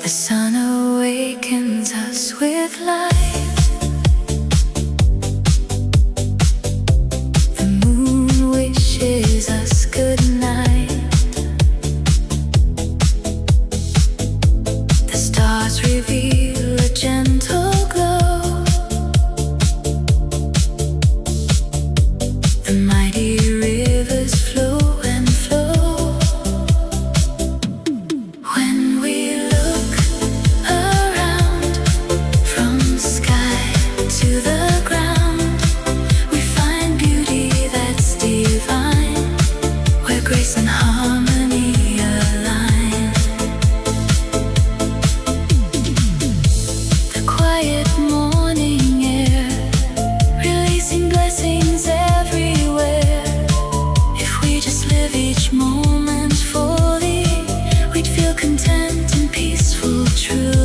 The sun awakens us with light. The moon wishes us good night. The stars reveal a gentle glow. The mighty rivers flow and flow. When we look around, from the sky to the ground, we find beauty that's divine, where grace and harmony align. The quiet morning air, releasing blessings everywhere. If we just live each moment fully, we'd feel content and peaceful, true.